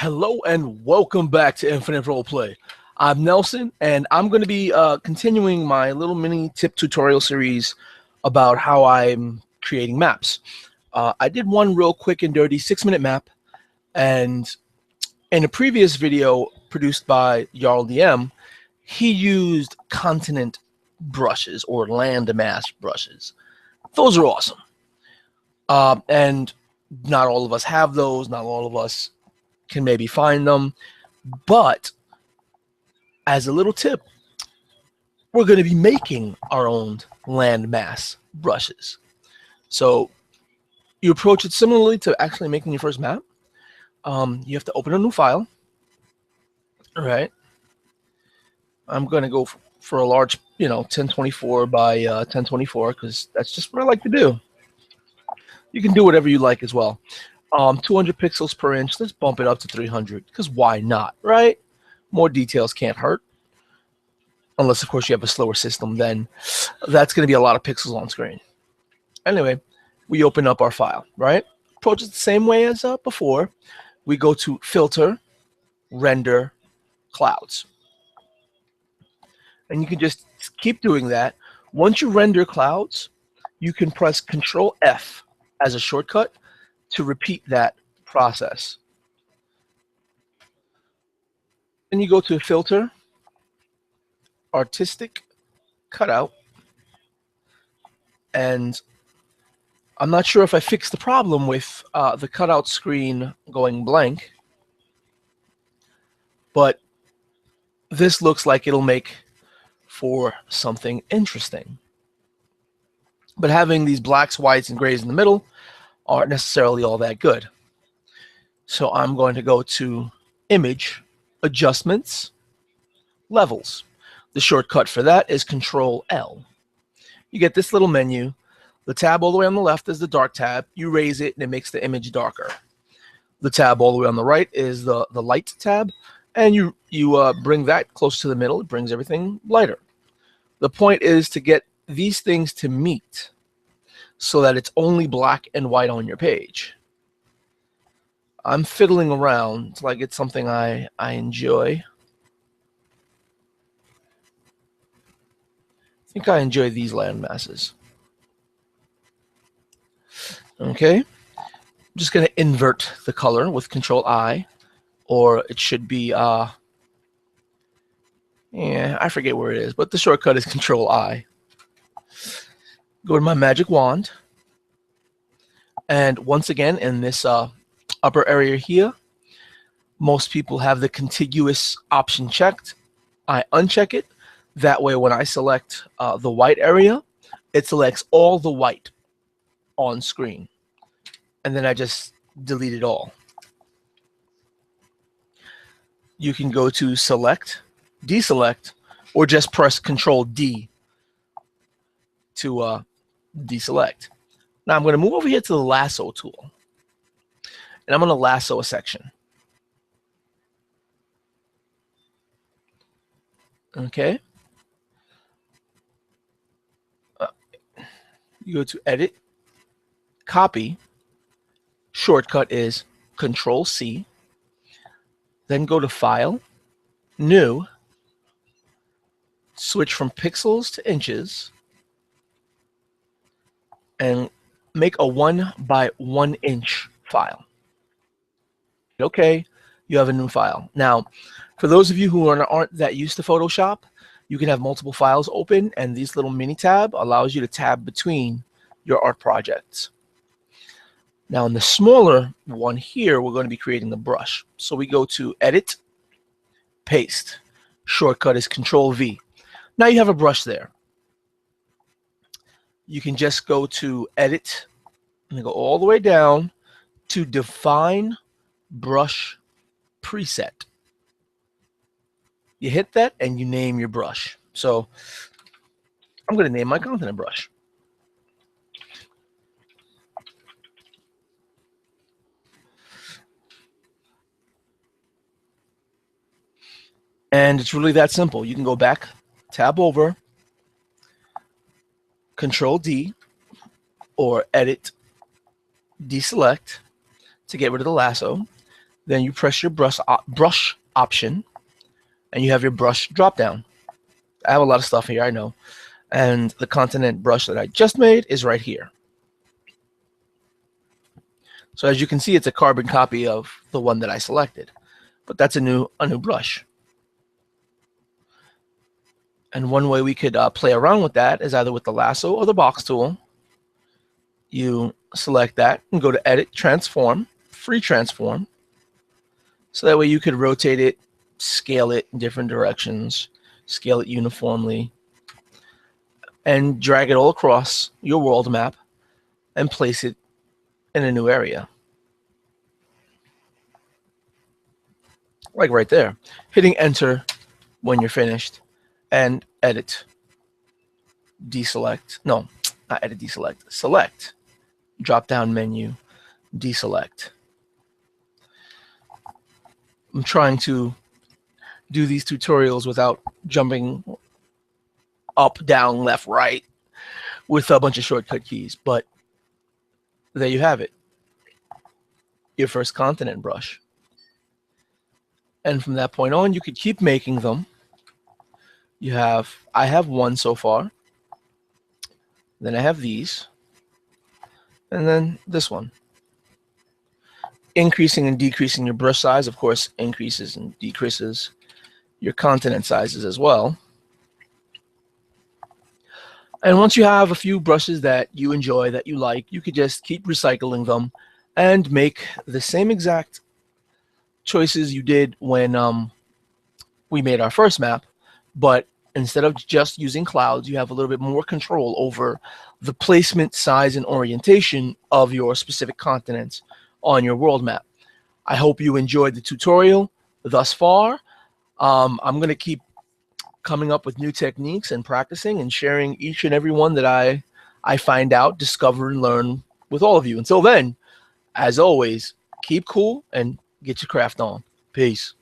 Hello and welcome back to Infinite Roleplay. I'm Nelson, and I'm going to be continuing my little mini tip tutorial series about how I'm creating maps. I did one real quick and dirty 6-minute map, and in a previous video produced by Jarl DM, he used continent brushes or landmass brushes. Those are awesome. And not all of us have those, not all of us can maybe find them, but as a little tip, we're going to be making our own landmass brushes. So you approach it similarly to actually making your first map. You have to open a new file. All right. I'm going to go for a large, 1024 by 1024 because that's just what I like to do. You can do whatever you like as well. 200 pixels per inch. Let's bump it up to 300 because why not, right? More details can't hurt. Unless, of course, you have a slower system, then that's going to be a lot of pixels on screen. Anyway, we open up our file, right? Approach it the same way as before. We go to Filter, Render, Clouds. And you can just keep doing that. Once you render clouds, you can press Control F as a shortcut to repeat that process. Then you go to Filter, Artistic Cutout, and I'm not sure if I fixed the problem with the cutout screen going blank, but this looks like it'll make for something interesting. But having these blacks, whites, and grays in the middle aren't necessarily all that good. So I'm going to go to Image, Adjustments, Levels. The shortcut for that is Control L. You get this little menu. The tab all the way on the left is the dark tab. You raise it and it makes the image darker. The tab all the way on the right is the light tab, and you bring that close to the middle. It brings everything lighter. The point is to get these things to meet so that it's only black and white on your page. I'm fiddling around until I get something I enjoy. I think I enjoy these land masses. Okay, I'm just going to invert the color with Control I, or it should be, yeah, I forget where it is, but the shortcut is Control I. Go to my magic wand, and once again, in this upper area here, most people have the contiguous option checked. I uncheck it. That way, when I select the white area, it selects all the white on screen. And then I just delete it all. You can go to Select, Deselect, or just press Control D to deselect. Now I'm going to move over here to the lasso tool. And I'm going to lasso a section. Okay. You go to Edit, Copy. Shortcut is Control C. Then go to File, New, switch from pixels to inches, and make a 1 by 1 inch file. Okay, you have a new file. Now, for those of you who aren't that used to Photoshop, you can have multiple files open, and this little mini tab allows you to tab between your art projects. Now, in the smaller one here, we're going to be creating the brush. So we go to Edit, Paste. Shortcut is Control V. Now you have a brush there. You can just go to Edit and go all the way down to Define Brush Preset. You hit that and you name your brush. So I'm going to name my continent brush. And it's really that simple. You can go back, tab over, Control D, or Edit, Deselect to get rid of the lasso. Then you press your brush option, and you have your brush drop down. I have a lot of stuff here, I know. And the continent brush that I just made is right here. So as you can see, it's a carbon copy of the one that I selected, but that's a new brush. And one way we could play around with that is either with the lasso or the box tool. You select that and go to Edit, Transform, Free Transform. So that way you could rotate it, scale it in different directions, scale it uniformly, and drag it all across your world map and place it in a new area. Like right there. Hitting Enter when you're finished, and Edit, Deselect. No, not Edit, Deselect. Select. Drop down menu, Deselect. I'm trying to do these tutorials without jumping up, down, left, right with a bunch of shortcut keys, but there you have it. Your first continent brush. And from that point on, you could keep making them. I have one so far. Then I have these. And then this one. Increasing and decreasing your brush size, of course, increases and decreases your continent sizes as well. And once you have a few brushes that you enjoy, that you like, you could just keep recycling them and make the same exact choices you did when we made our first map, but instead of just using clouds, you have a little bit more control over the placement, size, and orientation of your specific continents on your world map. I hope you enjoyed the tutorial thus far. I'm going to keep coming up with new techniques and practicing and sharing each and every one that I find out, discover, and learn with all of you. Until then, as always, keep cool and get your craft on. Peace.